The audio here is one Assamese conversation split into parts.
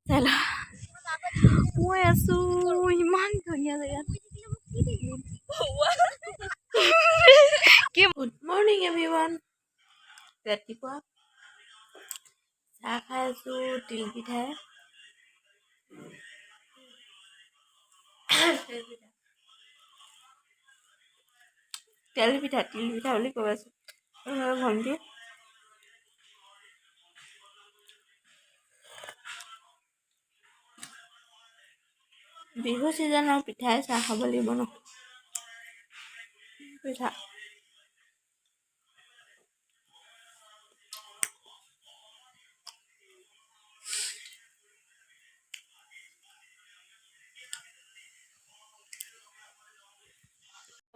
চালা মই আছো ইমান ধুনীয়া জেগাত গুড মৰ্ণিং এভৰিৱান ৰাতিপুৱা চাহ খাই আছো তিল পিঠাই তিল পিঠা বুলি কৈ আছো ভণ্টি বিহু চিজনৰ পিঠাই চাহ খাব লাগিব ন পিঠা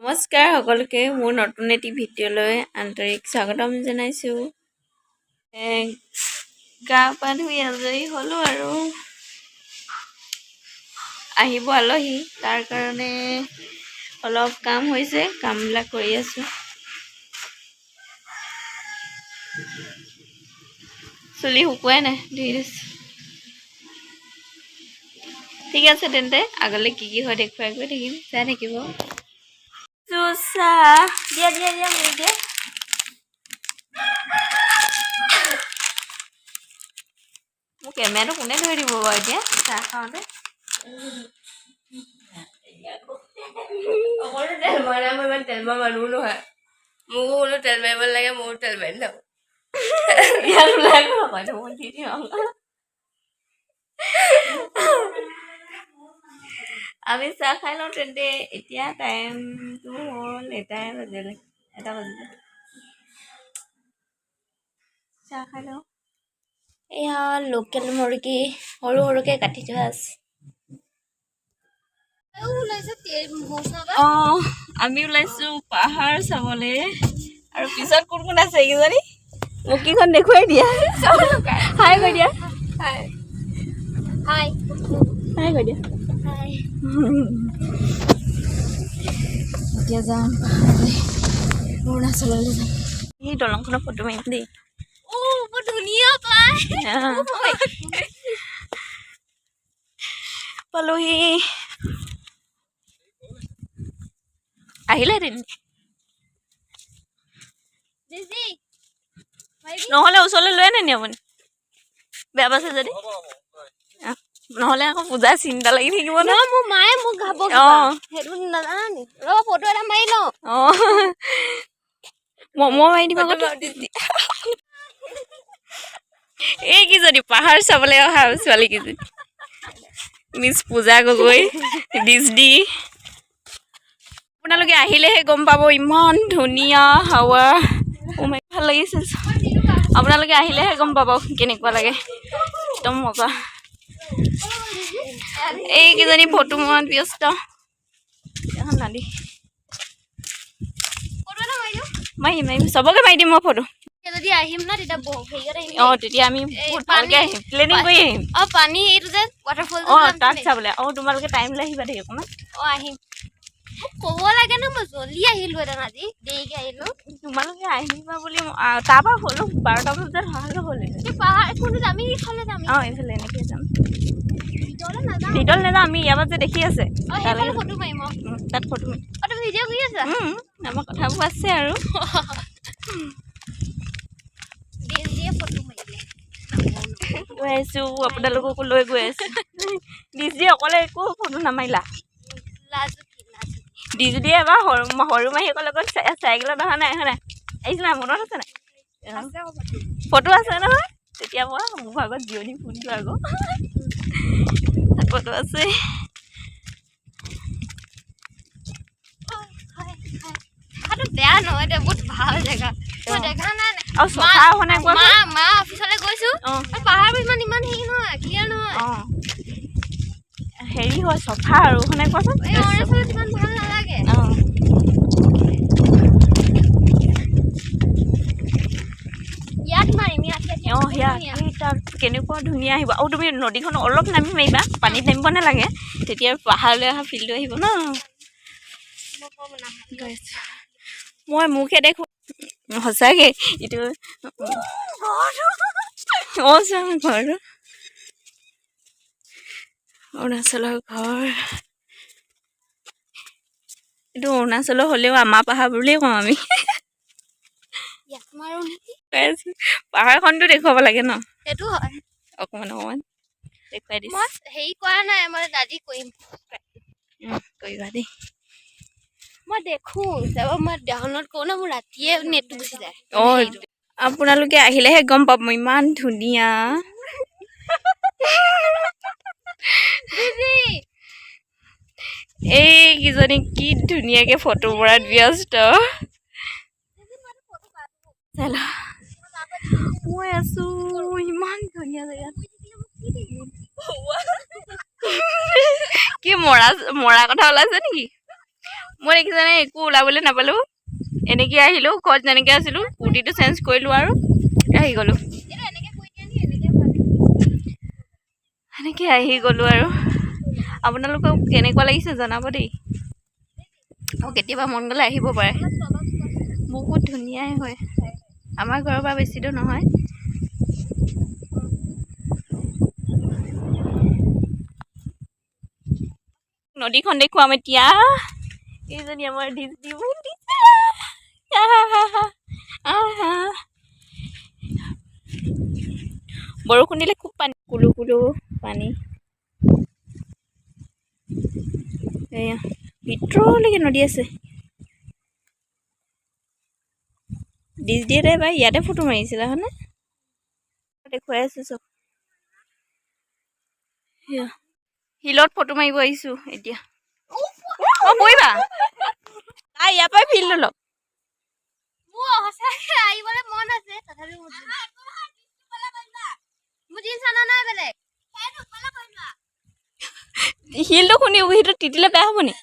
নমস্কাৰ সকলোকে মোৰ নতুন এটি ভিডিঅ'লৈ আন্তৰিক স্বাগতম জনাইছোঁ গা পা ধুই আজৰি হ'লোঁ আৰু আহিব আলহী তাৰ কাৰণে অলপ কাম হৈছে কামবিলাক কৰি আছোঁ চুলি শুকুৱাই নাই ধুই দিছোঁ ঠিক আছে তেন্তে আগলৈ কি হয় দেখুৱাই গৈ থাকিম চাই থাকিব চাহ দিয়া মোৰ দিয়া মোক কেমেৰাটো কোনে ধৰি দিব বাৰু এতিয়া চাহ খাওঁতে অকল তেল মাৰা মই ইমান তেল মাৰা মানুহ নহয় মোকো বোলো তেল মাৰিব লাগে ময়ো তেল মাৰি থাকোঁ আমি চাহ খাই লওঁ তেন্তে এতিয়া টাইমটো হ'ল 1 বাজিলে চাহ খাই লওঁ এয়া লোকেল মুৰ্গী সৰু সৰুকৈ কাটি থোৱা আছে আমি ওলাইছোঁ পাহাৰ চাবলৈ আৰু পিছত কোন কোন আছে এইকেইজনী মোক কিখন দেখুৱাই দিয়া হাই কৈ দিয়া হাই কৈ দিয়া এতিয়া যাম অৰুণাচললৈ যাম এই দলংখনৰ ফটো মাৰিম দেই বৰ ধুনীয়া পালোহি আহিলে নহ'লে ওচৰলৈ লৈ আনে নি আপুনি বেয়া পাইছে যদি নহ'লে আকৌ পূজাৰ চিন্তা লাগি থাকিব ন মোৰ মায়ে মোক গাব সেইটো নাজানি ফটো এটা মাৰি লওঁ মই মাৰি দিম আকৌ এই কিজনী পাহাৰ চাবলৈ অহা ছোৱালী কিজনী মিছ পূজা গগৈ ডিজডি আপোনালোকে আহিলেহে গম পাব ইমান ধুনীয়া হাৱা ভাল লাগিছে আপোনালোকে আহিলেহে গম পাব কেনেকুৱা লাগে একদম মজা এইকেইজনী ফটো মৰাত ব্যস্ত নাদি মাৰিম চবকে মাৰি দিম মই ফটো যদি আহিম ন তেতিয়া আমি ভালকে আহিম প্লেনিং কৰি আহিম পানী এইটো যে ৱাটাৰফল তাক চাবলৈ তোমালোকে টাইম লৈ আহিবা দেই অকণমান আহিম ক'ব লাগে ন মই জল্দি আহিলোঁ এটা আজি দেৰিকৈ আহিলোঁ তোমালোকে আহিবা বুলি তাৰপৰা হ'লো 12টা বজাত হ'লে হ'ল পাহাৰ কোনটো আমি এইফালে যাম এইফালে এনেকৈ যাম ভিতৰলৈ নাযাওঁ আমি ইয়াৰ পৰা যে দেখি আছে ফটো মাৰিম তাত ফটো মাৰিম তুমি ভিডিঅ' কৰি আছা আমাৰ কথাবোৰ আছে আৰু গৈ আছোঁ আপোনালোককো লৈ গৈ আছোঁ ডিজডি অকলে একো ফটো নামাৰিলা ডিজডি এবাৰ সৰু মাহীকৰ লগত চাইকেলত অহা নাই আহিছে নাই মনত আছে নাই ফটো আছে নহয় তেতিয়া মই মোৰ ভাগত জিৰণি ফুৰিছোঁ আকৌ ফটো আছে বেয়া নহয় দে বহুত ভাল জেগা মই দেখা নাই আৰু চফা হোৱা নাই মা অফিচলৈ গৈছোঁ পাহাৰবোৰ ইমান হেৰি নহয় ক্লিয়াৰ নহয় হেৰি হয় চফা আৰু মানে কোৱাচোন অৰুণাচলত ইমান ভাল নালাগে ইয়াত মাৰিম তাত কেনেকুৱা ধুনীয়া আহিব আৰু তুমি নদীখন অলপ নামি মাৰিবা পানীত নামিব নালাগে তেতিয়া পাহাৰলৈ অহা ফিল্ডটো আহিব ন মই মুখে দেখো সঁচাকৈ এইটো ঘৰটো অৰুণাচলৰ ঘৰ এইটো অৰুণাচলৰ হ'লেও আমাৰ পাহাৰ বুলিয়ে কওঁ আমি পাহাৰখনতো দেখুৱাব লাগে ন সেইটো হয় অকমান অকমান দেখুৱাই দিছো মই হেৰি কৰা নাই মই আজি কৰিম কৰিবা দেই মই দেখো মই ডাউনলোড কৰো না মোৰ ৰাতিয়ে নেটটো গুচি যায় আপোনালোকে আহিলেহে গম পাব ইমান ধুনীয়া এইকেইজনী কি ধুনীয়াকে ফটো মৰাত ব্যস্ত মই আছো ইমান ধুনীয়া জেগাত কি মৰা কথা ওলাইছে নেকি মই দেখিছানে একো ওলাবলৈ নাপালো এনেকে আহিলো ঘৰত যেনেকে আছিলো কুৰ্তিটো চেঞ্জ কৰিলো আৰু আহি গলো এনেকে আহি গলো আৰু আপোনালোকক কেনেকুৱা লাগিছে জনাব দেই আৰু কেতিয়াবা মন গ'লে আহিব পাৰে বহুত ধুনীয়াই হয় আমাৰ ঘৰৰ পৰা বেছি দূৰ নহয় নদীখন দেখুৱাম এতিয়া এইজনী আমাৰ দিদি বৰষুণ দিলে খুব পানী কুলু কুলু পানী এয়া ভিতৰলৈকে নদী আছে দিদিয়ে বাই ইয়াতে ফটো মাৰিছিলে হয়নে দেখুৱাই আছো চব শিলত ফটো মাৰিব আহিছো এতিয়া বহিবা তাই ইয়াৰ পৰাই ফিল্ড লওক শিলটো শুনি সেইটো তিতিলে বেয়া হ'ব নি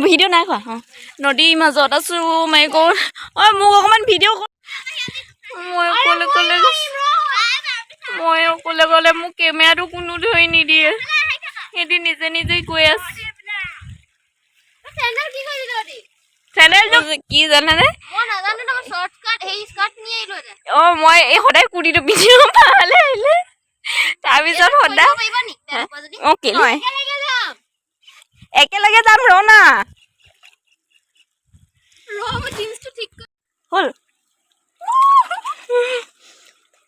ভিডিঅ' নাই খোৱা নদীৰ মাজত আছো মাইক মোক অকমান ভিডিঅ' মই অকলে গলে মোক কেমেৰাটো কোনো ধৰি নিদিয়ে সিহঁতি নিজে নিজে গৈ আছে চেনেলটো কি জানানে মই এই সদায় কুৰ্তিটো পিন্ধি ভালে আহিলে তাৰপিছত সদায় একেলগে যাম ৰ না হ'ল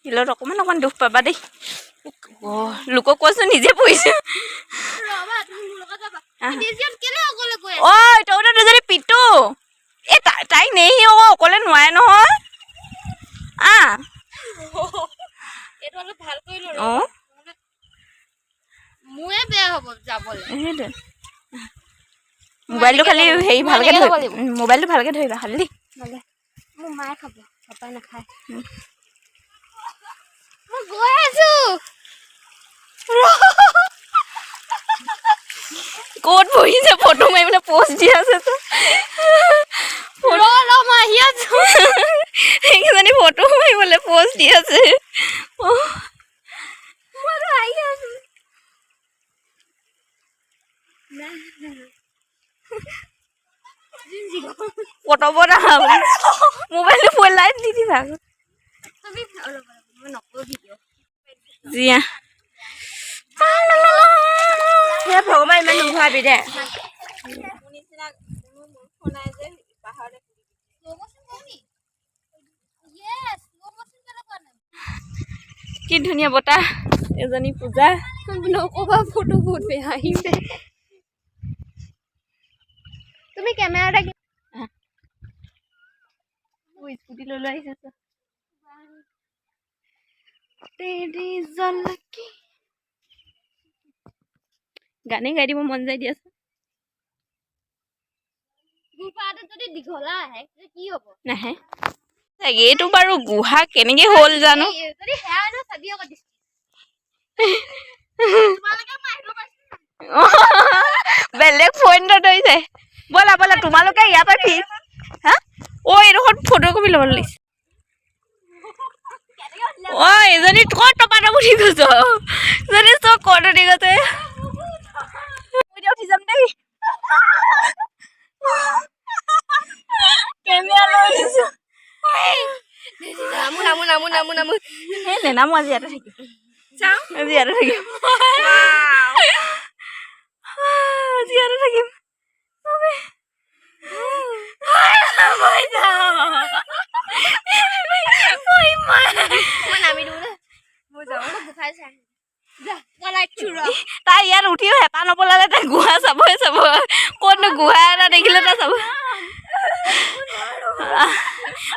শিলত অকমান অকমান দুখ পাবা দেই লোকক কৈছো নিজে পৰিছো তহঁতৰ দুজনী পিটু এই তাইক নেহি অকলে নোৱাৰে নহয় মোবাইলটো খালি হেৰি ভালকে মোবাইলটো ভালকে ধৰিবা খালি দেই মোৰ মায়ে খাব পাপাই নাখায় মই গৈ আছো ক'ত বহিছে ফটো মাৰিবলৈ পোষ্ট দি আছে সেইকেইজনী ফটো মাৰিবলৈ পোষ্ট দি আছে পটবত আহা মোবাইলটো ফুল লাইট দি দিবা জিয়া ভগৱান ইমান নুঘূৰাবি দে কি ধুনীয়া বতাহ এজনী পূজা নকবা ফটো বহুত বেয়া আহিছে তুমি কেমেৰাটা স্কুটি লৈ লৈ আহিছে গানে গাই দিব মন যায় দিয়াচোন নাহে এইটো বাৰু গুহা কেনেকে হ'ল জানো বেলেগ পইণ্টত হৈছে ব'লা ব'লা তোমালোকে ইয়াৰ পৰা এইডোখৰত ফটো কপি ল'ব লাগিছে এজনী ক'ত টপাটা উঠি গৈছ যদি চব ক'ত উঠি গৈছে উঠি যাম দেই কেমেৰা লৈ আহিছো নামো এই নেনামো আজি ইয়াতে থাকিম চাওঁ আজি ইয়াতে থাকিম আজি ইয়াতে থাকিম তাই ইয়াত উঠিও হেঁপাহ নপলালে তাই গুহা চাবই চাব ক'তনো গুহা এটা দেখিলে তাই চাব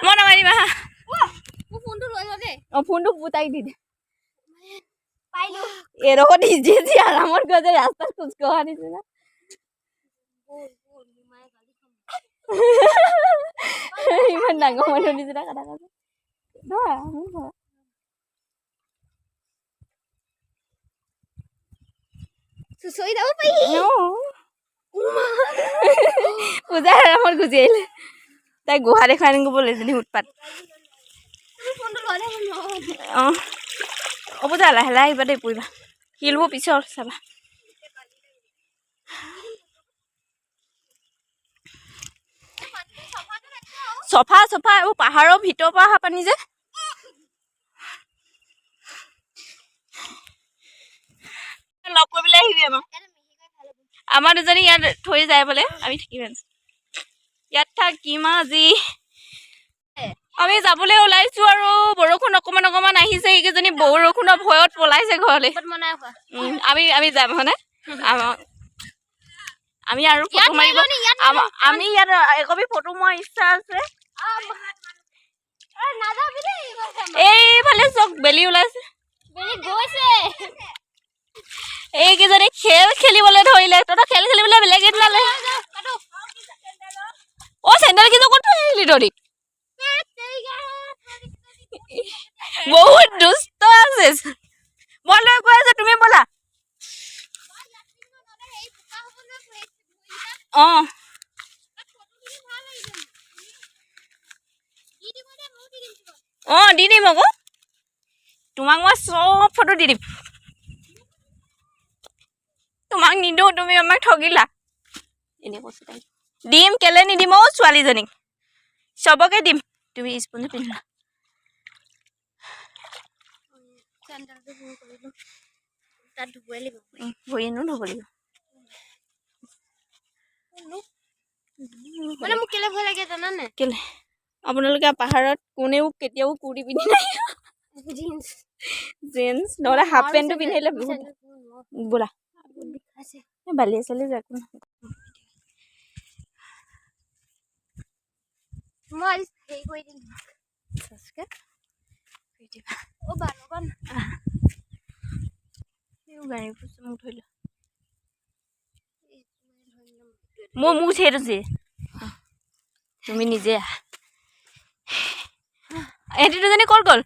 মই নামাৰিম আহা ফোনটো পুতাই দি দে এডোখৰ যি আৰামত গৈ যে ৰাস্তাত খোজকঢ়া নিচিনা ইমান ডাঙৰ মানুহ নিচিনা কথা কৈছে চুচৰি যাব পাৰি পূজাৰ আৰামত গুচি আহিলে তাই গুহা দেখুৱাই আনিব বোলে উৎপাত পূজা লাহে লাহে আহিবা দেই পৰিবা শিলবোৰ পিছৰ চাবা চফা চফা এইবোৰ পাহাৰৰ ভিতৰৰ পৰা অহা পানী যে লগ কৰিবলৈ আহিবি আমাৰ দুজনী ইয়াত থৈ যায় বোলে আমি থাকিম ইয়াত থাকিম আজি আমি যাবলৈ ওলাইছো আৰু বৰষুণ অকমান অকমান আহিছে এইকেইজনী বৰষুণৰ ভয়ত পলাইছে ঘৰলৈ আমি যাম হয়নে আমি আৰু ফটো মাৰিব আমি ইয়াত একপি ফটো মৰাৰ ইচ্ছা আছে এইফালে চব বেলি ওলাইছে এইকেইজনী খেল খেলিবলৈ ধৰিলে তহঁতৰ খেল খেলিবলৈ বেলেগ এদিনালে চেণ্ডেল কিন্তু ক'ত আহিলি তহঁতি বহুত দুষ্ট আছে মই লৈ গৈ আছো তুমি ব'লা দি দিম আকৌ তোমাক মই চব ফটো দি দিম তোমাক নিদিওঁ তুমি আমাক ঠগিলা এনে কৈছো তাই দিম কেলে নিদিম অ ছোৱালীজনীক চবকে দিম তুমি স্পঞ্জ পিন্ধিলা ভৰিনো ধুব লাগিব মোক কেলে ভয় লাগে জানানে কেলে আপোনালোকে পাহাৰত কোনেও কেতিয়াও কুৰ্তি পিন্ধি নাই জিন্স নহ'লে হাফ পেণ্টটো পিন্ধিলে বহুত বোলা বালি চালি যাক মই হেৰি কৰি দিম সাবস্ক্ৰাইব কৰি দিবা বাৰবান গাড়ী মোক থৈ ল মোৰ সেইটো যে তুমি নিজে এহেঁতি দুজনী ক'ত গ'ল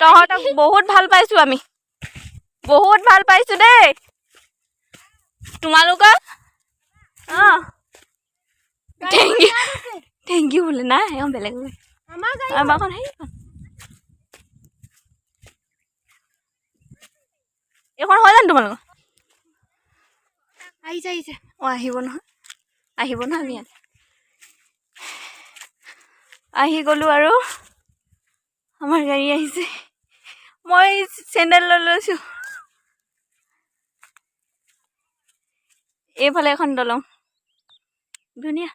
তহঁতক বহুত ভাল পাইছো আমি বহুত ভাল পাইছো দেই তোমালোকক থেংক ইউ বোলে নাই বেলেগ আমাৰখন এইখন হয় জানো তোমালোকৰ আহিছে আহিব নহয় আমি ইয়াত আহি গ'লো আৰু আমাৰ গাড়ী আহিছে মই চেণ্ডেল লৈ লৈছো এইফালে এখন দলং ধুনীয়া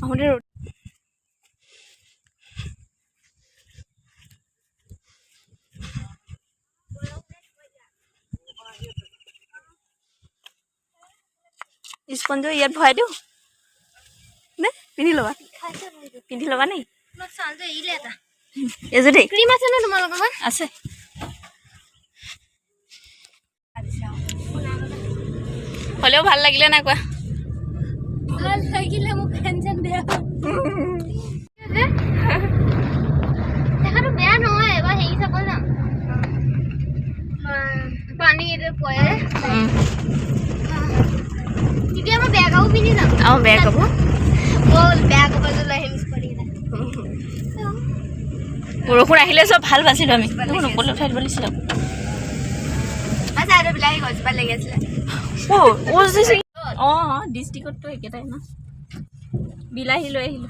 আমাদের স্পঞ্জ ইয়াত ভৰাই দিওঁ নে পিন্ধি ল'বা নি এযোৰ ক্ৰীম আছে নে তোমালোকৰ আছে হ'লেও ভাল লাগিলে নাই কোৱা ভাল লাগিলে মোক টেনচন দিয়া দেখাটো বেয়া নহয় এবাৰ হেৰি চাব যাম পানী পৰে তেতিয়া মই বেয়া কাপোৰ পিন্ধি যাম বেয়া কাপোৰ বেয়া কাপোৰ লৈ আহিম বৰষুণ আহিলে চব ভাল পাইছিলোঁ আমি নকলে উঠাই দিব লাগিছিল চাইডৰ বিলাহী গছজোপা লাগি আছিলে ডিষ্ট্ৰিক্টতো একেটাই ন বিলাহী লৈ আহিলো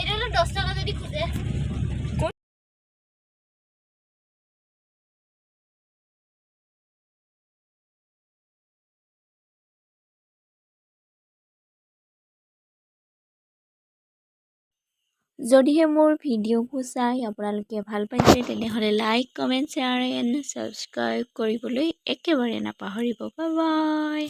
এইটো 10 টকা যদি খোজে যদিহে মোৰ ভিডিঅ'বোৰ চাই আপোনালোকে ভাল পাইছে তেনেহ'লে like comment share and subscribe কৰিবলৈ একেবাৰে নাপাহৰিব বাই বাই